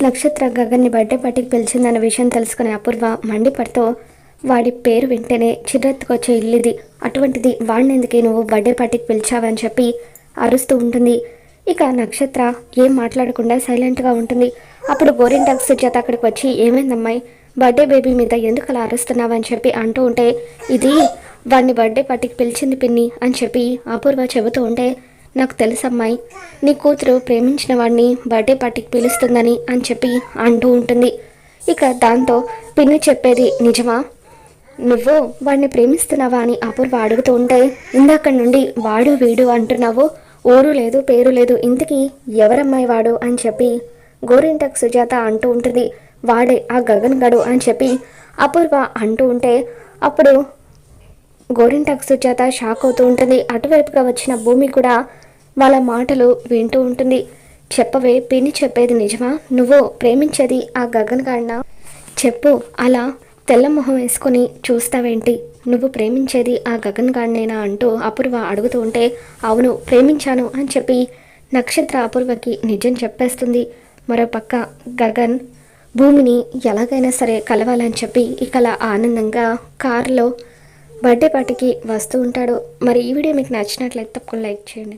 నక్షత్ర గగన్ని బర్త్డే పార్టీకి పిలిచిందన్న విషయం తెలుసుకునే అపూర్వ మండిపడుతూ వాడి పేరు వింటేనే చిర్రెత్తుకొచ్చే ఇల్లుది, అటువంటిది వాడినెందుకే నువ్వు బర్త్డే పార్టీకి పిలిచావని చెప్పి అరుస్తూ ఉంటుంది. ఇక నక్షత్ర ఏం మాట్లాడకుండా సైలెంట్గా ఉంటుంది. అప్పుడు గోరింటాకు సుజాత అక్కడికి వచ్చి, ఏమైందమ్మాయి, బర్త్డే బేబీ మీద ఎందుకు అలా అరుస్తున్నావని చెప్పి అంటూ ఉంటే, ఇది వాడిని బర్త్డే పార్టీకి పిలిచింది పిన్ని అని చెప్పి అపూర్వ చెబుతూ ఉంటే, నాకు తెలుసమ్మాయి, నీ కూతురు ప్రేమించిన వాడిని బర్త్డే పార్టీకి పిలుస్తుందని అని చెప్పి అంటూ ఉంటుంది. ఇక దాంతో పిన్ని చెప్పేది నిజమా, నువ్వు వాడిని ప్రేమిస్తున్నావా అని అపూర్వ అడుగుతూ ఉంటే, ఇందాక నుండి వాడు వీడు అంటున్నావు, ఊరు లేదు పేరు లేదు, ఇంతకీ ఎవరమ్మాయి వాడు అని చెప్పి గోరింటాకు సుజాత అంటూ ఉంటుంది. వాడే ఆ గగన్ గడు అని చెప్పి అపూర్వ అంటూ ఉంటే, అప్పుడు గోరింటాకు సుజాత షాక్ అవుతూ ఉంటుంది. అటువైపుగా వచ్చిన భూమి కూడా వాళ్ళ మాటలు వింటూ ఉంటుంది. చెప్పవే పిన్ని చెప్పేది నిజమా, నువ్వు ప్రేమించేది ఆ గగన్ గాడినా, చెప్పు, అలా తెల్లమొహం వేసుకొని చూస్తావేంటి, నువ్వు ప్రేమించేది ఆ గగన్ గాడినేనా అంటూ అపూర్వ అడుగుతూ ఉంటే, అవును ప్రేమించాను అని చెప్పి నక్షత్ర అపూర్వకి నిజం చెప్పేస్తుంది. మరోపక్క గగన్ భూమిని ఎలాగైనా సరే కలవాలని చెప్పి ఇకలా ఆనందంగా కారులో బర్త్డే పార్టీకి వస్తూ ఉంటాడు. మరి ఈ వీడియో మీకు నచ్చినట్లయితే తప్పకుండా లైక్ చేయండి.